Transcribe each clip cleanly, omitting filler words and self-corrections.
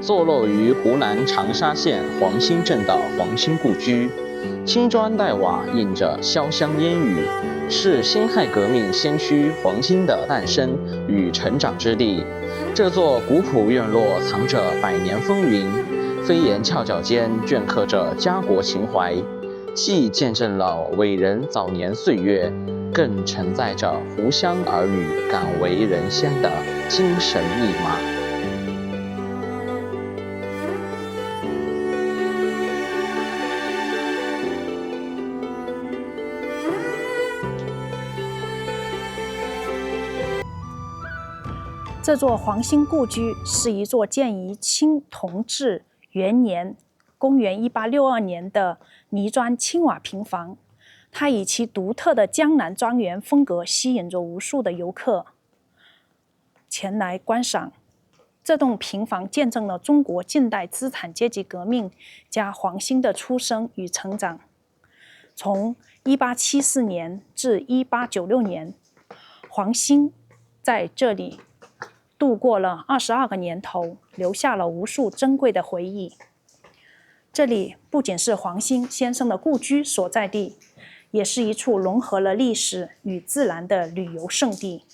坐落于湖南长沙县黄兴镇的黄兴故居，青砖黛瓦映着潇湘烟雨，是辛亥革命先驱黄兴的诞生与成长之地。这座古朴院落藏着百年风云，飞檐翘角间镌刻着家国情怀，既见证了伟人早年岁月，更承载着湖湘儿女敢为人先的精神密码。这座黄兴故居是一座建于清同治元年（公元1862年）的泥砖青瓦平房。它以其独特的江南庄园风格吸引着无数的游客前来观赏。这栋平房见证了中国近代资产阶级革命家黄兴的出生与成长。从1874年至1896年，黄兴在这里度过了22个年头，留下了无数珍贵的回忆。这里不仅是黄兴先生的故居所在地，也是一处融合了历史与自然的旅游胜地。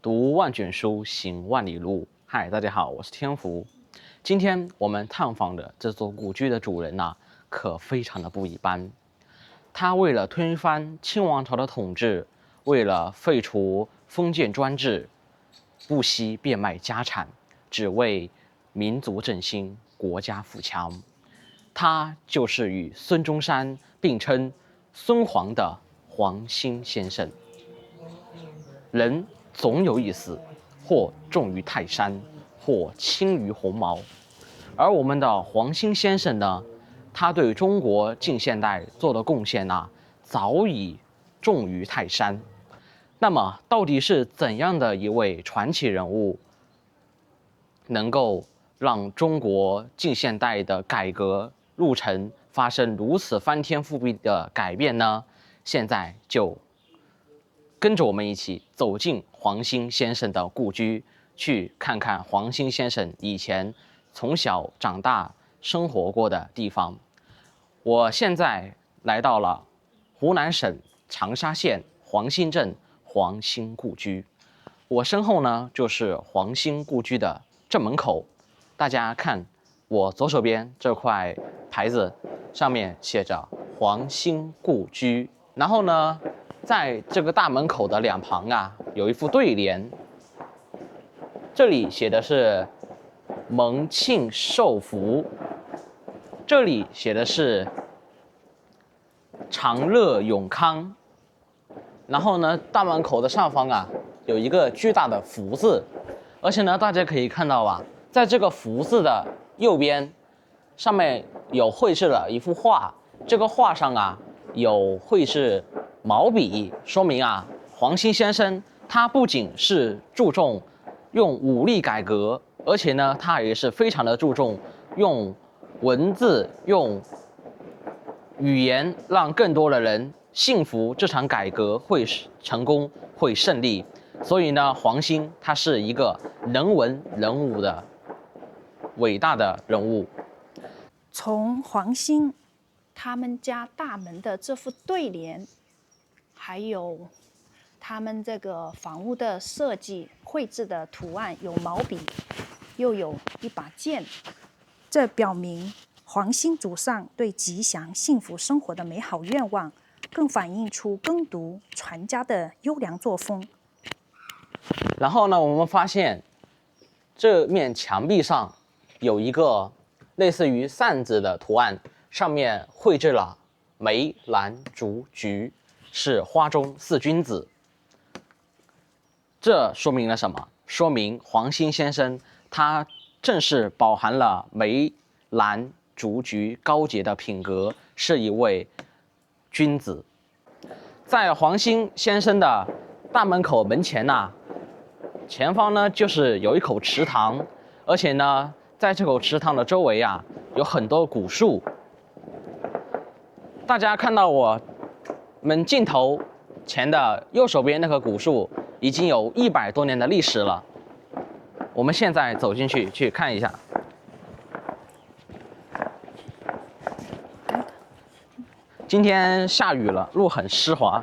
读万卷书，行万里路。嗨，大家好，我是天福。今天我们探访的这座古居的主人呐，可非常的不一般。他为了推翻清王朝的统治，为了废除封建专制，不惜变卖家产，只为民族振兴、国家富强。他就是与孙中山并称孙黄的黄兴先生。人总有一死，或重于泰山，或轻于鸿毛。而我们的黄兴先生呢，他对中国近现代做的贡献呢，早已重于泰山。那么，到底是怎样的一位传奇人物，能够让中国近现代的改革路程发生如此翻天覆地的改变呢？现在就跟着我们一起走进黄兴先生的故居，去看看黄兴先生以前从小长大生活过的地方。我现在来到了湖南省长沙县黄兴镇黄兴故居，我身后呢就是黄兴故居的正门口。大家看我左手边这块牌子，上面写着黄兴故居。然后呢，在这个大门口的两旁啊，有一副对联，这里写的是蒙庆寿福，这里写的是长乐永康。然后呢，大门口的上方啊，有一个巨大的福字，而且呢，大家可以看到啊，在这个福字的右边，上面有绘制了一幅画，这个画上啊有绘制毛笔，说明啊，黄兴先生他不仅是注重用武力改革，而且呢，他也是非常的注重用文字、用语言让更多的人信服这场改革会成功、会胜利。所以呢，黄兴他是一个人文人武的伟大的人物。从黄兴他们家大门的这副对联，还有他们这个房屋的设计绘制的图案，有毛笔，又有一把剑，这表明黄兴祖上对吉祥幸福生活的美好愿望，更反映出耕读传家的优良作风。然后呢，我们发现这面墙壁上有一个类似于扇子的图案，上面绘制了梅、兰、竹、菊，是花中四君子。这说明了什么？说明黄兴先生他正是饱含了梅、兰、竹、菊高洁的品格，是一位君子。在黄兴先生的大门口门前呐，前方呢就是有一口池塘，而且呢，在这口池塘的周围啊，有很多古树。大家看到我们镜头前的右手边那棵古树已经有100多年的历史了。我们现在走进去去看一下。今天下雨了，路很湿滑。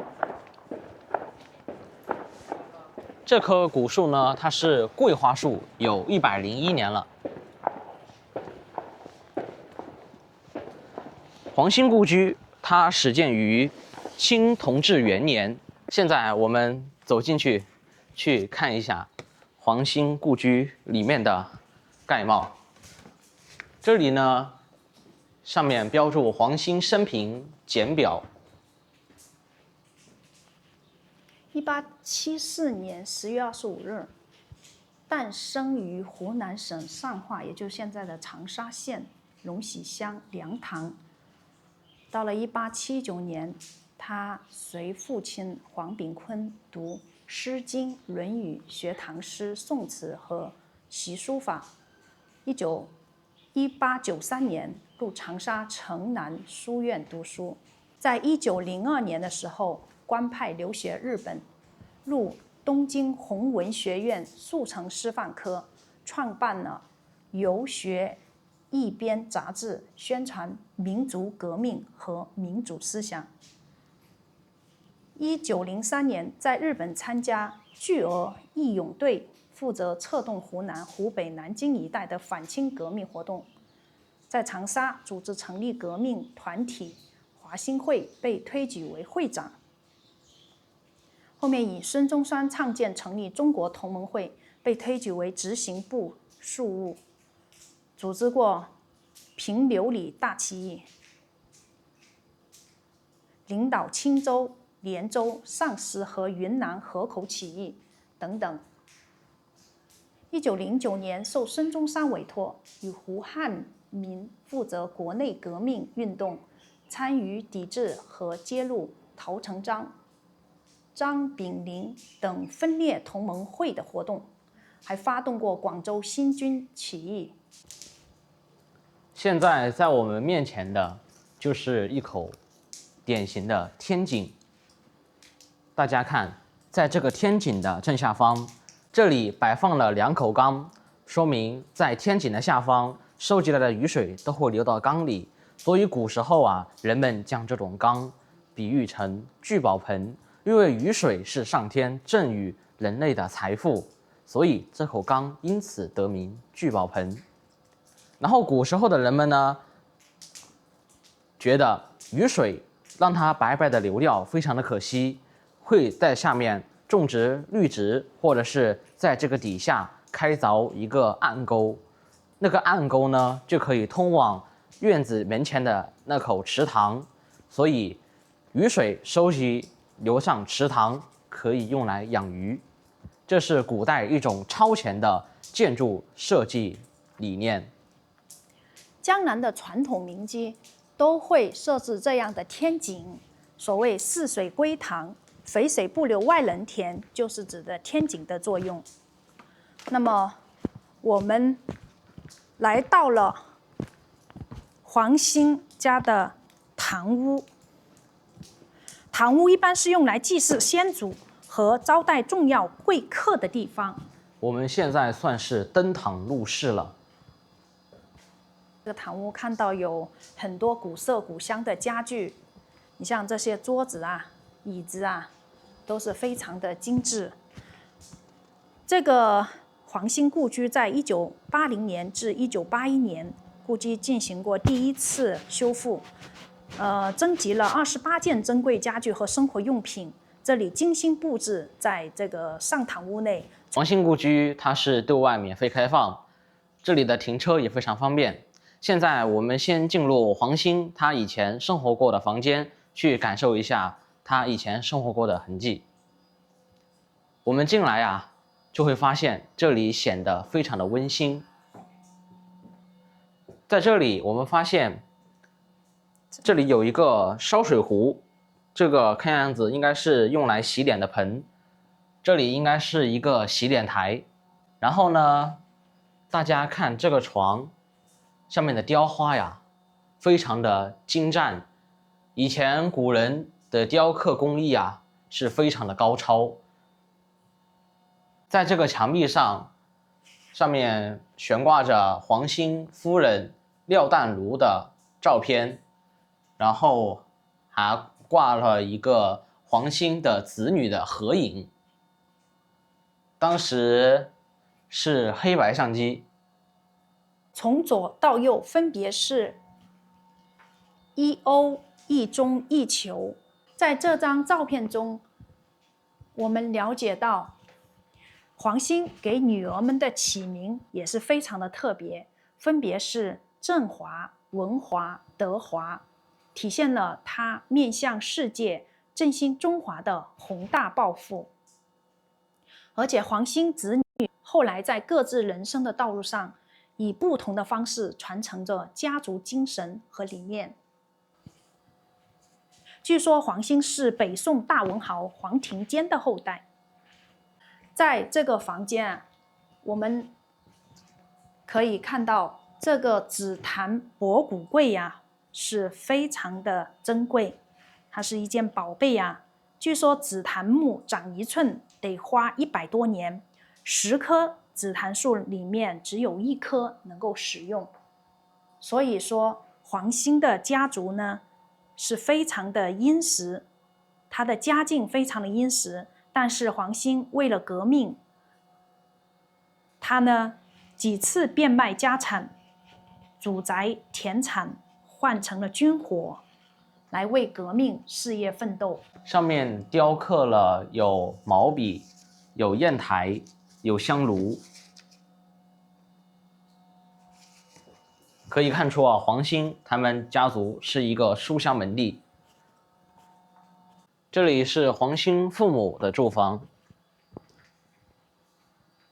这棵古树呢，它是桂花树，有101年了。黄兴故居它始建于清同治元年。现在我们走进去，去看一下黄兴故居里面的概貌。这里呢，上面标注黄兴生平简表。1874年10月25日，诞生于湖南省上化，也就是现在的长沙县龙喜乡梁塘。到了1879年，他随父亲黄炳坤读《诗经》《论语》，学唐诗、宋词和习书法。1893年入长沙城南书院读书。在1902年的时候，官派留学日本，入东京弘文学院速成师范科，创办了游学一编杂志，宣传民族革命和民主思想。1903年在日本参加巨额义勇队，负责策动湖南、湖北、南京一带的反清革命活动。在长沙组织成立革命团体华兴会，被推举为会长。后面以孙中山倡建成立中国同盟会，被推举为执行部庶务，组织过平刘里大起义，领导青州、连州、上师和云南河口起义等等。1909年受孙中山委托，与胡汉民负责国内革命运动，参与抵制和揭露陶成章、张炳麟等分裂同盟会的活动，还发动过广州新军起义。现在在我们面前的就是一口典型的天井。大家看，在这个天井的正下方，这里摆放了2口缸，说明在天井的下方收集来的雨水都会流到缸里。所以古时候啊，人们将这种缸比喻成聚宝盆，因为雨水是上天赠予人类的财富，所以这口缸因此得名聚宝盆。然后古时候的人们呢，觉得雨水让它白白的流掉非常的可惜，会在下面种植绿植，或者是在这个底下开凿一个暗沟。那个暗沟呢，就可以通往院子门前的那口池塘，所以雨水收集流上池塘，可以用来养鱼。这是古代一种超前的建筑设计理念。江南的传统民居都会设置这样的天井，所谓四水归塘，肥水不流外人田，就是指的天井的作用。那么我们来到了黄兴家的堂屋。堂屋一般是用来祭祀先祖和招待重要贵客的地方。我们现在算是登堂入室了。这个堂屋看到有很多古色古香的家具，你像这些桌子啊、椅子啊，都是非常的精致。这个黄兴故居在1980年至1981年，故居进行过第1次修复，征集了28件珍贵家具和生活用品。这里精心布置在这个上堂屋内。黄兴故居它是对外免费开放，这里的停车也非常方便。现在我们先进入黄兴他以前生活过的房间，去感受一下他以前生活过的痕迹。我们进来啊，就会发现这里显得非常的温馨。在这里我们发现这里有一个烧水壶，这个看样子应该是用来洗脸的盆。这里应该是一个洗脸台。然后呢，大家看这个床上面的雕花呀，非常的精湛。以前古人的雕刻工艺啊，是非常的高超。在这个墙壁上面悬挂着黄兴夫人廖淡如的照片，然后还挂了一个黄兴的子女的合影。当时是黑白相机，从左到右分别是一欧、一中、一球。在这张照片中，我们了解到黄兴给女儿们的起名也是非常的特别，分别是振华、文华、德华，体现了他面向世界、振兴中华的宏大抱负。而且黄兴子女后来在各自人生的道路上，以不同的方式传承着家族精神和理念。据说黄兴是北宋大文豪黄庭坚的后代。在这个房间啊，我们可以看到这个紫檀博古柜呀，是非常的珍贵，它是一件宝贝呀。据说紫檀木长1寸得花100多年，10棵紫檀树里面只有1棵能够使用。所以说黄兴的家族呢是非常的殷实，他的家境非常的殷实，但是黄兴为了革命，他呢几次变卖家产，祖宅田产换成了军火，来为革命事业奋斗。上面雕刻了有毛笔、有砚台、有香炉。可以看出啊，黄兴他们家族是一个书香门第。这里是黄兴父母的住房，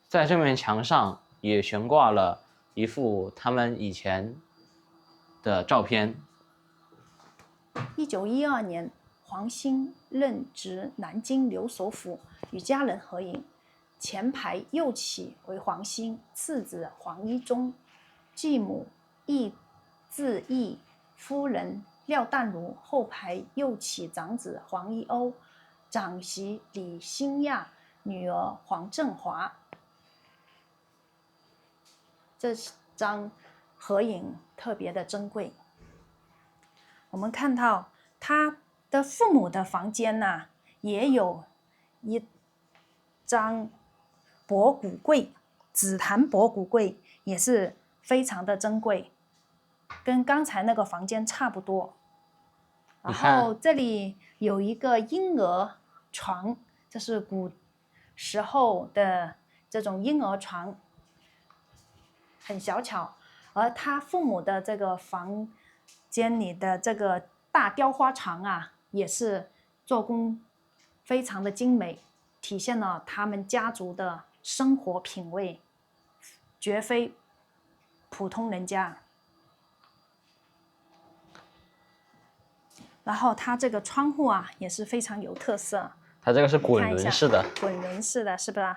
在这面墙上也悬挂了一幅他们以前的照片。1912年，黄兴任职南京留守府，与家人合影。前排右起为黄兴，次子黄一中，继母易自义夫人廖淡如，后排右起长子黄一欧，长媳李新亚，女儿黄振华。这张合影特别的珍贵。我们看到他的父母的房间呢，也有一张博古柜，紫檀博古柜也是非常的珍贵，跟刚才那个房间差不多。然后这里有一个婴儿床，这是古时候的这种婴儿床，很小巧。而他父母的这个房间里的这个大雕花床啊，也是做工非常的精美，体现了他们家族的生活品味，绝非普通人家。然后它这个窗户啊也是非常有特色，它这个是滚轮式的，滚轮式的，是不是？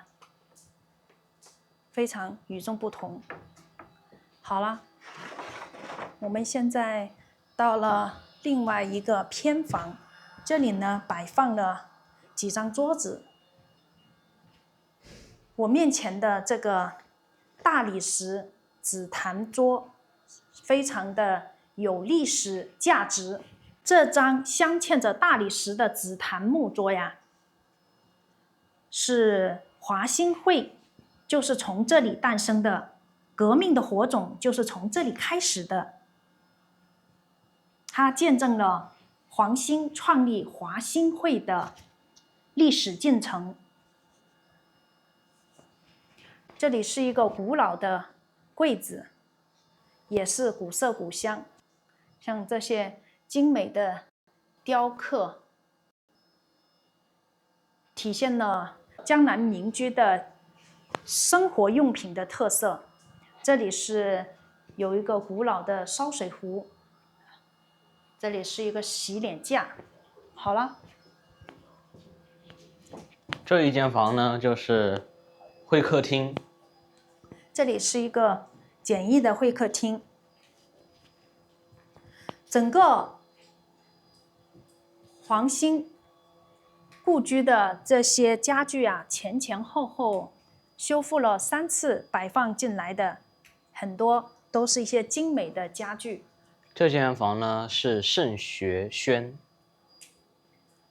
非常与众不同。好了，我们现在到了另外一个偏房，这里呢摆放了几张桌子。我面前的这个大理石紫檀桌非常的有历史价值。这张镶嵌着大理石的紫檀木桌呀，是华兴会，就是从这里诞生的，革命的火种就是从这里开始的。它见证了黄兴创立华兴会的历史进程。这里是一个古老的柜子，也是古色古香，像这些精美的雕刻，体现了江南民居的生活用品的特色。这里是有一个古老的烧水壶，这里是一个洗脸架。好了，这一间房呢就是会客厅，这里是一个简易的会客厅。整个黄兴故居的这些家具啊，前前后后修复了3次，摆放进来的很多都是一些精美的家具。这间房呢是圣学轩，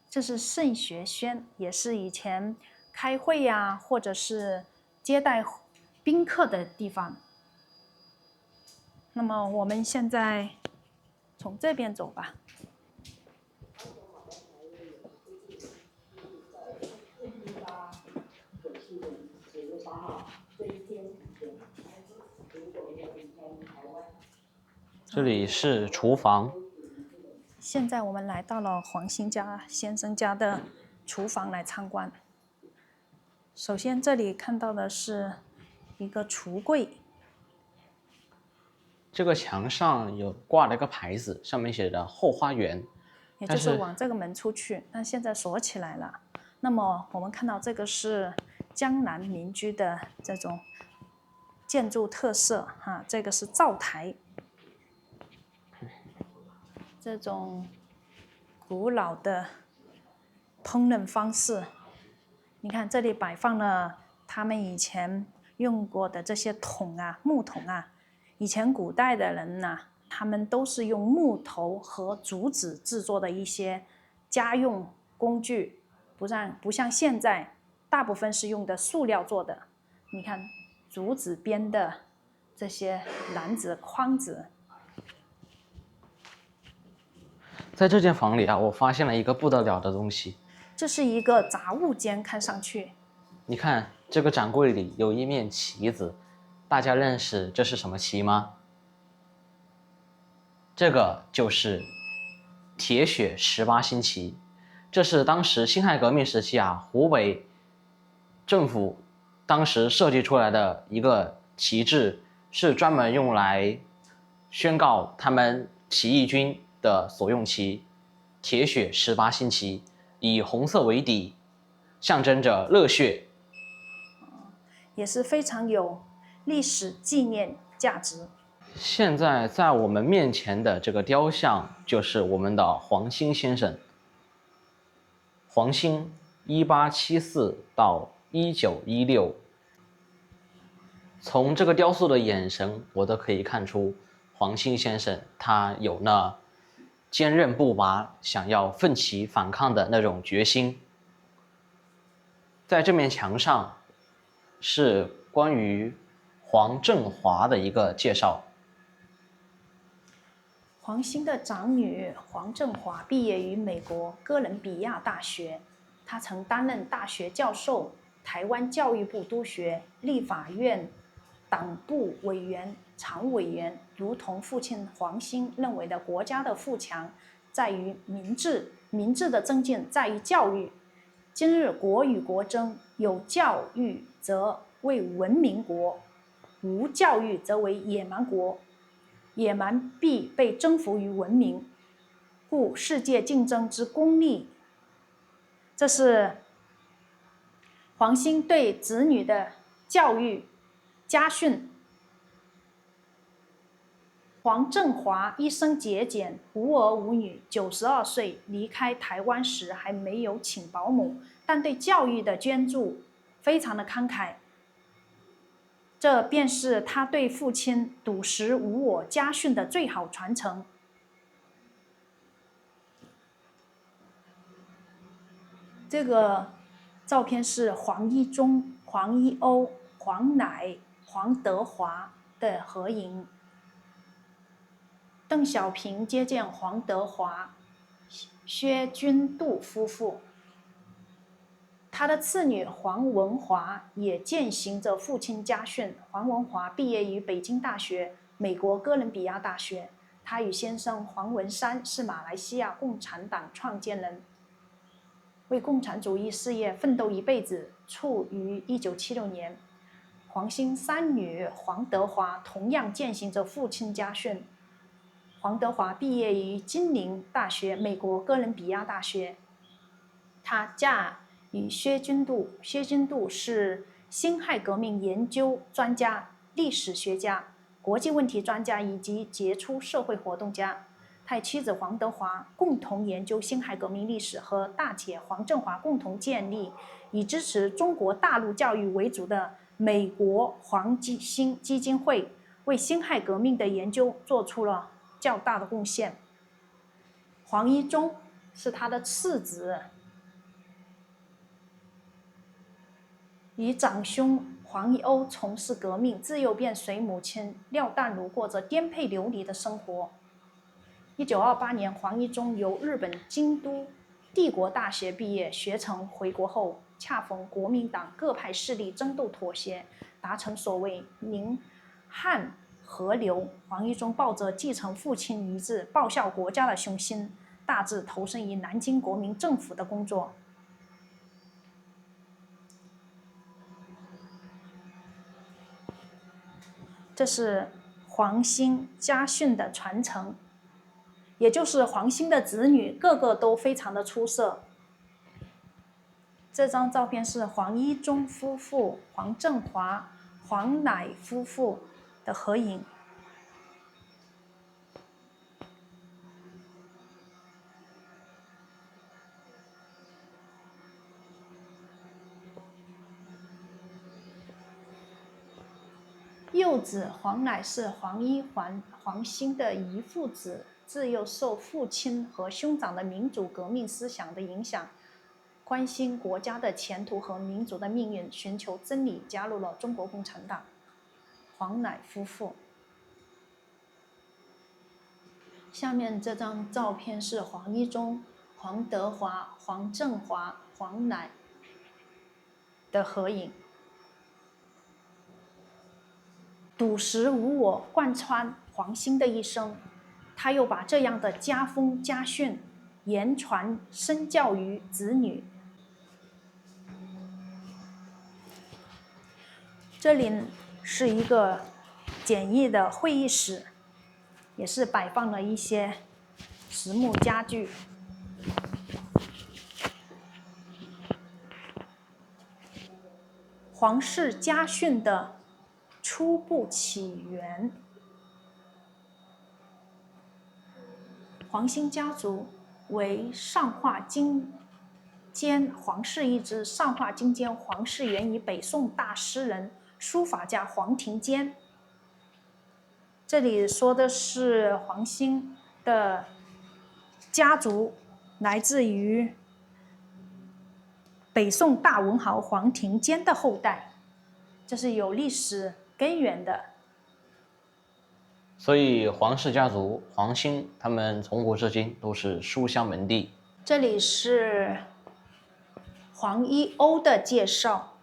这是圣学轩，也是以前开会呀，或者是接待宾客的地方。那么我们现在从这边走吧。这里是厨房。现在我们来到了黄兴家先生家的厨房来参观。首先这里看到的是一个橱柜，这个墙上有挂了一个牌子，上面写着后花园，也就是往这个门出去，但现在锁起来了。那么我们看到这个是江南民居的这种建筑特色哈，这个是灶台，这种古老的烹饪方式。你看这里摆放了他们以前用过的这些桶啊，木桶啊。以前古代的人呢，他们都是用木头和竹子制作的一些家用工具，不像现在大部分是用的塑料做的。你看竹子编的这些篮子、筐子。在这间房里啊，我发现了一个不得了的东西。这是一个杂物间，看上去。你看这个展柜里有一面旗子，大家认识这是什么旗吗？这个就是铁血18星旗，这是当时辛亥革命时期啊，湖北政府当时设计出来的一个旗帜，是专门用来宣告他们起义军的所用旗。铁血18星旗以红色为底，象征着热血，也是非常有历史纪念价值。现在在我们面前的这个雕像就是我们的黄兴先生。黄兴1874到1916，从这个雕塑的眼神，我都可以看出黄兴先生他有那坚韧不拔、想要奋起反抗的那种决心。在这面墙上是关于黄振华的一个介绍。黄兴的长女黄振华毕业于美国哥伦比亚大学，她曾担任大学教授、台湾教育部督学、立法院党部委员、常委员。如同父亲黄兴认为的，国家的富强在于民治，民治的增进在于教育。今日国与国争，有教育则为文明国，无教育则为野蛮国。野蛮必被征服于文明，故世界竞争之功利。这是黄兴对子女的教育家训。黄振华一生节俭，无儿无女，92岁离开台湾时还没有请保姆，但对教育的捐助非常的慷慨。这便是他对父亲笃实无我家训的最好传承。这个照片是黄一中、黄一欧、黄乃、黄德华的合影。邓小平接见黄德华、薛君度夫妇。他的次女黄文华也践行着父亲家训。黄文华毕业于北京大学、美国哥伦比亚大学。他与先生黄文山是马来西亚共产党创建人，为共产主义事业奋斗一辈子，卒于1976年。黄兴三女黄德华同样践行着父亲家训。黄德华毕业于金陵大学、美国哥伦比亚大学。她嫁与薛君度，薛君度是辛亥革命研究专家、历史学家、国际问题专家以及杰出社会活动家。他与妻子黄德华共同研究辛亥革命历史，和大姐黄振华共同建立以支持中国大陆教育为主的美国黄兴基金会，为辛亥革命的研究做出了较大的贡献。黄一中是他的次子，与长兄黄一欧从事革命，自幼便随母亲廖淡如过着颠沛流离的生活。1928年，黄一中由日本京都帝国大学毕业，学成回国后，恰逢国民党各派势力争斗妥协，达成所谓宁汉合流。黄一中抱着继承父亲遗志、报效国家的雄心，大致投身于南京国民政府的工作。这是黄兴家训的传承，也就是黄兴的子女个个都非常的出色。这张照片是黄一中夫妇、黄振华、黄乃夫妇的合影。幼子黄乃是黄一、黄兴的遗父子，自幼受父亲和兄长的民主革命思想的影响，关心国家的前途和民族的命运，寻求真理，加入了中国共产党。黄乃夫妇。下面这张照片是黄一中、黄德华、黄振华、黄乃的合影。笃实无我贯穿黄兴的一生，他又把这样的家风家训言传身教于子女。这里是一个简易的会议室，也是摆放了一些实木家具。黄氏家训的初步起源。黄兴家族为上化金监黄氏一支，上化金监黄氏源于北宋大诗人、书法家黄庭坚。这里说的是黄兴的家族来自于北宋大文豪黄庭坚的后代，这是有历史根源的。所以黄氏家族黄兴他们从古至今都是书香门第。这里是黄一欧的介绍，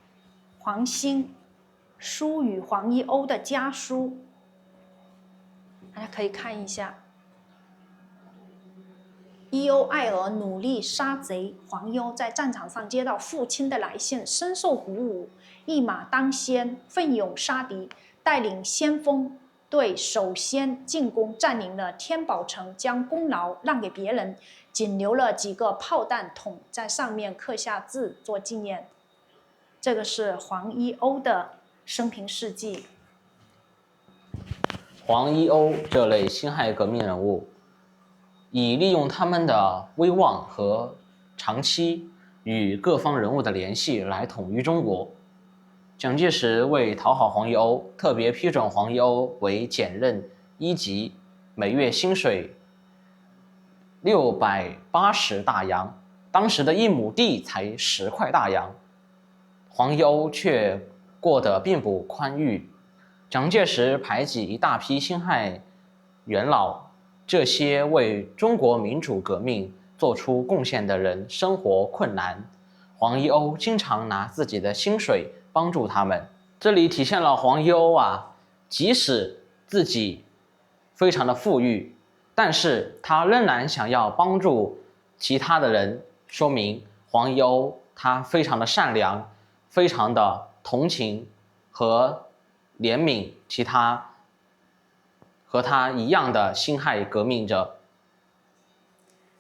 黄兴书与黄一欧的家书，大家可以看一下。一欧爱儿努力杀贼，黄一欧在战场上接到父亲的来信，深受鼓舞，一马当先，奋勇杀敌，带领先锋队首先进攻，占领了天宝城，将功劳让给别人，仅留了几个炮弹筒，在上面刻下字做纪念。这个是黄一欧的生平事迹。黄一欧这类辛亥革命人物，以利用他们的威望和长期与各方人物的联系来统一中国。蒋介石为讨好黄一欧，特别批准黄一欧为检任一级，每月薪水680大洋，当时的1亩地才10块大洋。黄一欧却过得并不宽裕，蒋介石排挤一大批辛亥元老，这些为中国民主革命做出贡献的人生活困难，黄一欧经常拿自己的薪水帮助他们。这里体现了黄一欧即使自己非常的富裕，但是他仍然想要帮助其他的人，说明黄一欧他非常的善良，非常的同情和怜悯其他和他一样的辛亥革命者。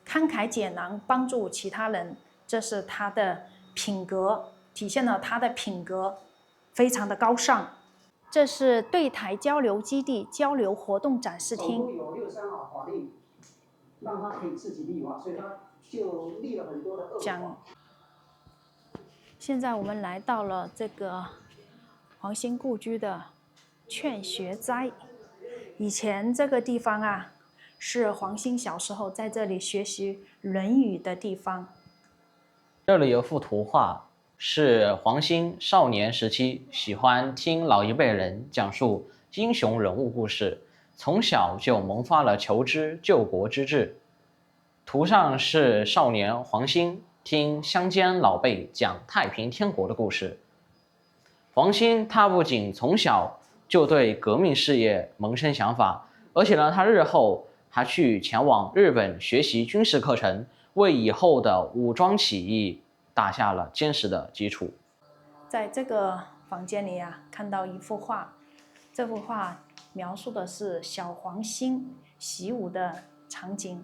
慷慨解囊，帮助其他人，这是他的品格，体现了他的品格非常的高尚。这是对台交流基地交流活动展示厅。有63号法令让他可以自己立法，所以他就立了很多的恶法。现在我们来到了这个黄兴故居的劝学斋。以前这个地方啊，是黄兴小时候在这里学习《论语》的地方。这里有幅图画，是黄兴少年时期喜欢听老一辈人讲述英雄人物故事，从小就萌发了求知救国之志。图上是少年黄兴听乡间老辈讲太平天国的故事。黄兴他不仅从小就对革命事业萌生想法，而且呢，他日后还前往日本学习军事课程，为以后的武装起义打下了坚实的基础。在这个房间里啊，看到一幅画，这幅画描述的是小黄兴习武的场景，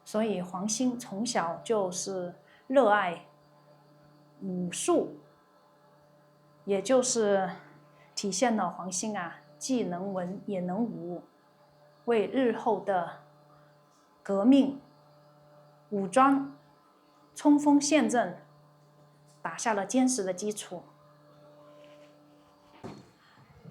所以黄兴从小就是热爱武术，也就是体现了黄兴啊既能文也能武，为日后的革命武装冲锋陷阵打下了坚实的基础。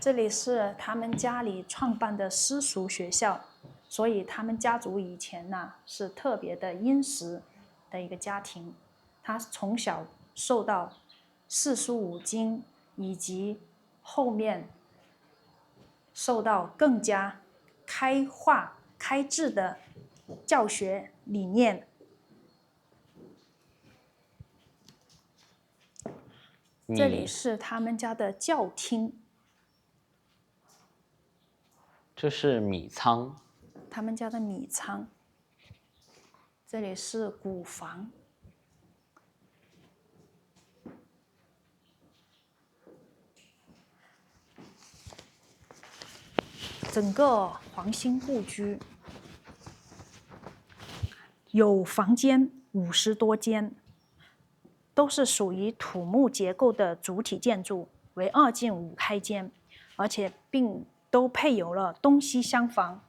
这里是他们家里创办的私塾学校，所以他们家族以前呢是特别的殷实的一个家庭。他从小受到四书五经以及后面受到更加开化开智的教学理念。这里是他们家的教厅，这是米仓，他们家的米仓。这里是古房，整个黄兴故居有房间50多间，都是属于土木结构的主体建筑，为2进5开间，而且并都配有了东西厢房。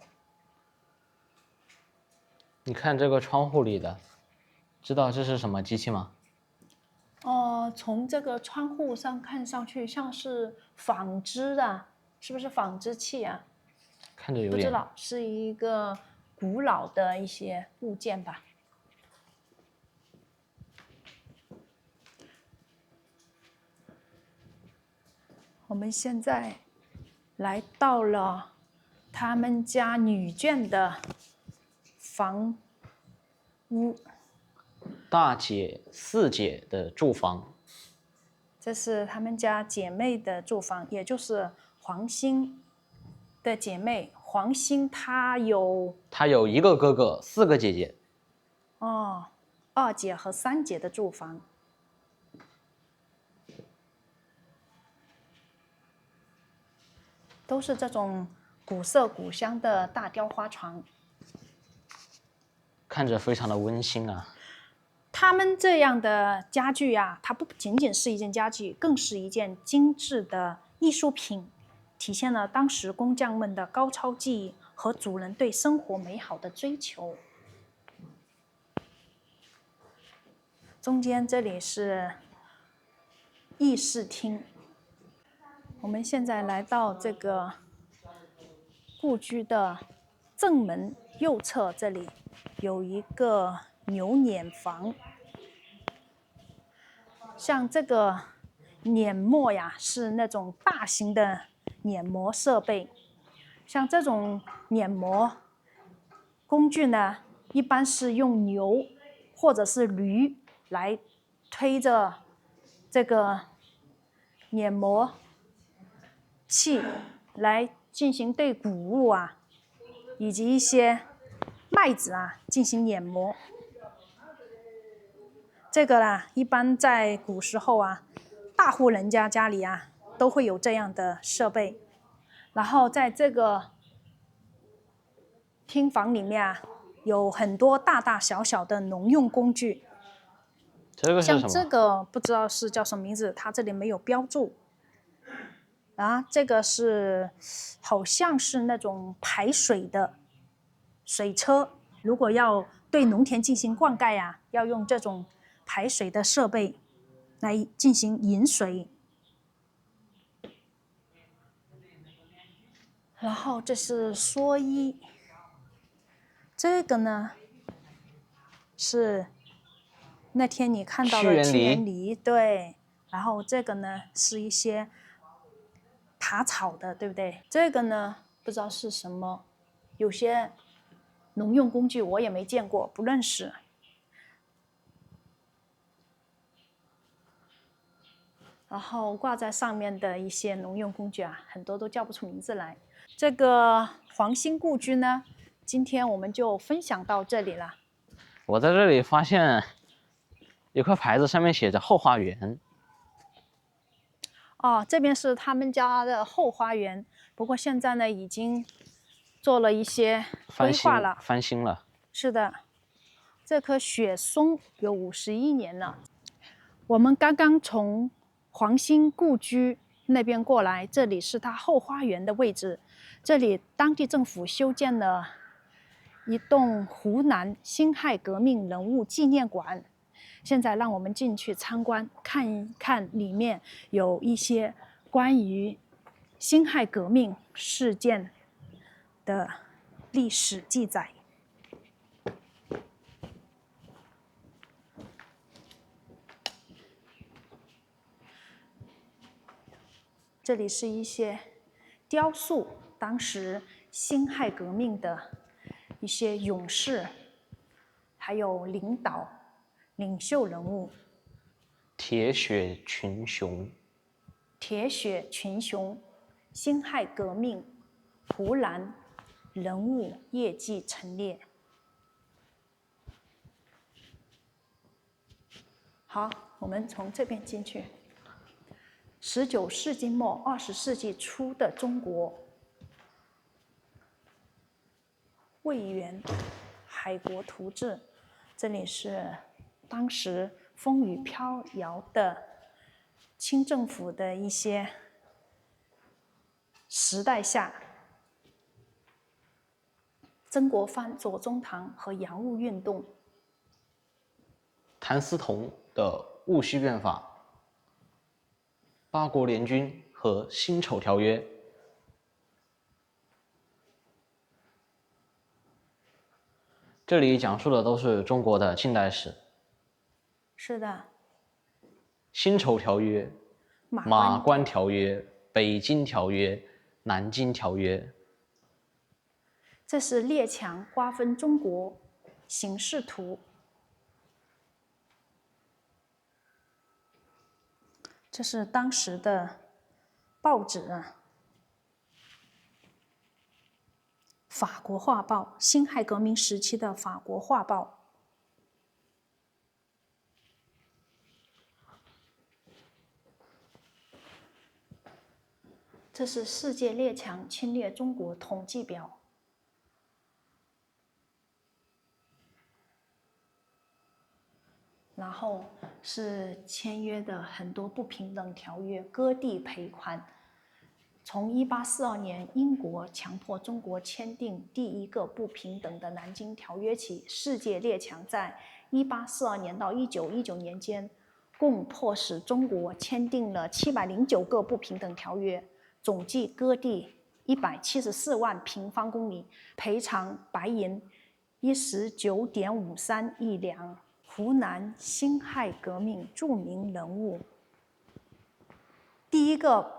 你看这个窗户里的，知道这是什么机器吗？从这个窗户上看上去像是纺织的，是不是纺织器啊？看着有点不知道，是一个古老的一些物件吧。我们现在来到了他们家女眷的房屋，大姐、四姐的住房。这是他们家姐妹的住房，也就是黄兴的姐妹。黄兴她有1个哥哥，4个姐姐。2姐和3姐的住房。都是这种古色古香的大雕花床，看着非常的温馨啊。他们这样的家具啊，它不仅仅是一件家具，更是一件精致的艺术品，体现了当时工匠们的高超技艺和主人对生活美好的追求。中间这里是议事厅。我们现在来到这个故居的正门右侧，这里有一个牛碾房。像这个碾磨呀，是那种大型的碾磨设备。像这种碾磨工具呢，一般是用牛或者是驴来推着这个碾磨器来进行对谷物啊，以及一些麦子啊进行碾磨。这个啦，一般在古时候啊，大户人家家里啊都会有这样的设备。然后在这个厅房里面啊，有很多大大小小的农用工具。这个是什么？像这个不知道是叫什么名字，它这里没有标注。这个是好像是那种排水的水车，如果要对农田进行灌溉呀，要用这种排水的设备来进行引水。然后这是蓑衣，这个呢是那天你看到的屈原梨，对。然后这个呢是一些爬草的，对不对？这个呢不知道是什么，有些农用工具我也没见过，不认识。然后挂在上面的一些农用工具啊，很多都叫不出名字来。这个黄兴故居呢，今天我们就分享到这里了。我在这里发现有块牌子，上面写着后花园。哦，这边是他们家的后花园，不过现在呢已经做了一些规划了，翻新了。是的，这棵雪松有51年了。我们刚刚从黄兴故居那边过来，这里是他后花园的位置。这里当地政府修建了一栋湖南辛亥革命人物纪念馆。现在让我们进去参观，看一看里面有一些关于辛亥革命事件的历史记载。这里是一些雕塑，当时辛亥革命的一些勇士，还有领袖人物。铁血群雄，辛亥革命湖南人物业绩陈列。好，我们从这边进去。19世纪末20世纪初的中国，魏源海国图志，这里是当时风雨飘摇的清政府的一些时代下，曾国藩、左宗棠和洋务运动，谭嗣同的戊戌变法，八国联军和辛丑条约。这里讲述的都是中国的近代史。是的。辛丑条约、马关条约、北京条约、南京条约。这是列强瓜分中国形势图。这是当时的报纸啊，法国画报，辛亥革命时期的法国画报。这是世界列强侵略中国统计表。然后是签约的很多不平等条约，割地赔款。从1842年英国强迫中国签订第一个不平等的南京条约起，世界列强在1842年到1919年间，共迫使中国签订了709个不平等条约，总计割地174万平方公里，赔偿白银19.53亿两。湖南辛亥革命著名人物，第一个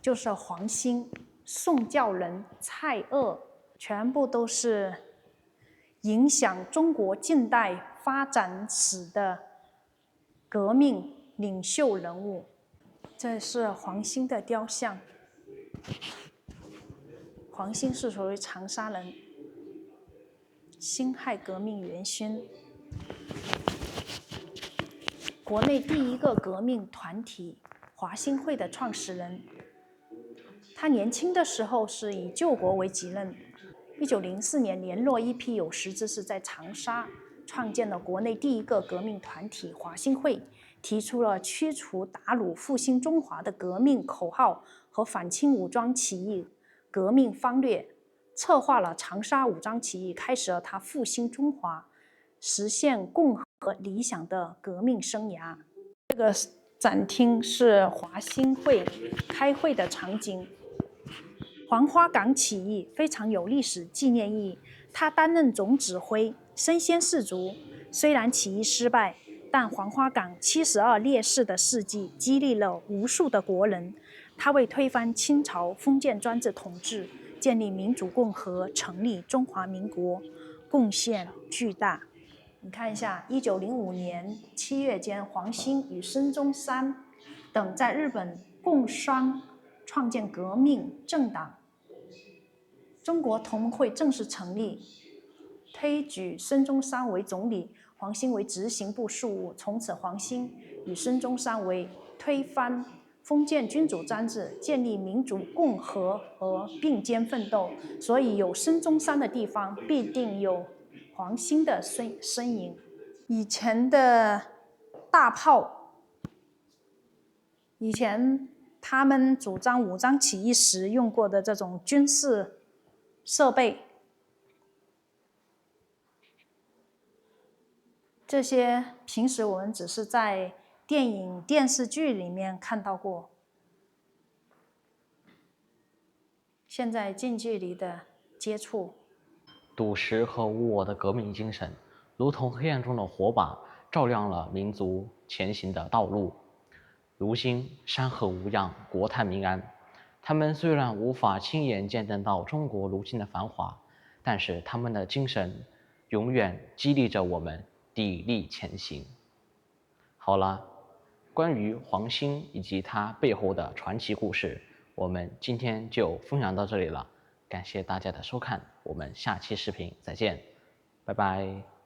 就是黄兴、宋教仁、蔡锷，全部都是影响中国近代发展史的革命领袖人物。这是黄兴的雕像。黄兴是属于长沙人，辛亥革命元勋。国内第一个革命团体华兴会的创始人，他年轻的时候是以救国为己任。1904年联络一批有识之士，在长沙创建了国内第一个革命团体华兴会，提出了驱除鞑虏、复兴中华的革命口号和反清武装起义革命方略，策划了长沙五章起义，开始了他复兴中华、实现共和理想的革命生涯。这个展厅是华兴会开会的场景。黄花岗起义非常有历史纪念意义，他担任总指挥，身先士卒。虽然起义失败，但黄花岗72烈士的事迹激励了无数的国人。他为推翻清朝封建专制统治，建立民主共和，成立中华民国，贡献巨大。你看一下，1905年7月间，黄兴与孙中山等在日本共商创建革命政党，中国同盟会正式成立，推举孙中山为总理，黄兴为执行部庶务。从此，黄兴与孙中山为推翻封建君主专制、建立民主共和而并肩奋斗。所以，有孙中山的地方，必定有黄兴的身影。以前的大炮，以前他们主张五章起义时用过的这种军事设备，这些平时我们只是在电影、电视剧里面看到过，现在近距离的接触。笃实和无我的革命精神，如同黑暗中的火把，照亮了民族前行的道路。如今山河无恙，国泰民安。他们虽然无法亲眼见证到中国如今的繁华，但是他们的精神永远激励着我们砥砺前行。好了，关于黄兴以及他背后的传奇故事，我们今天就分享到这里了。感谢大家的收看，我们下期视频再见，拜拜。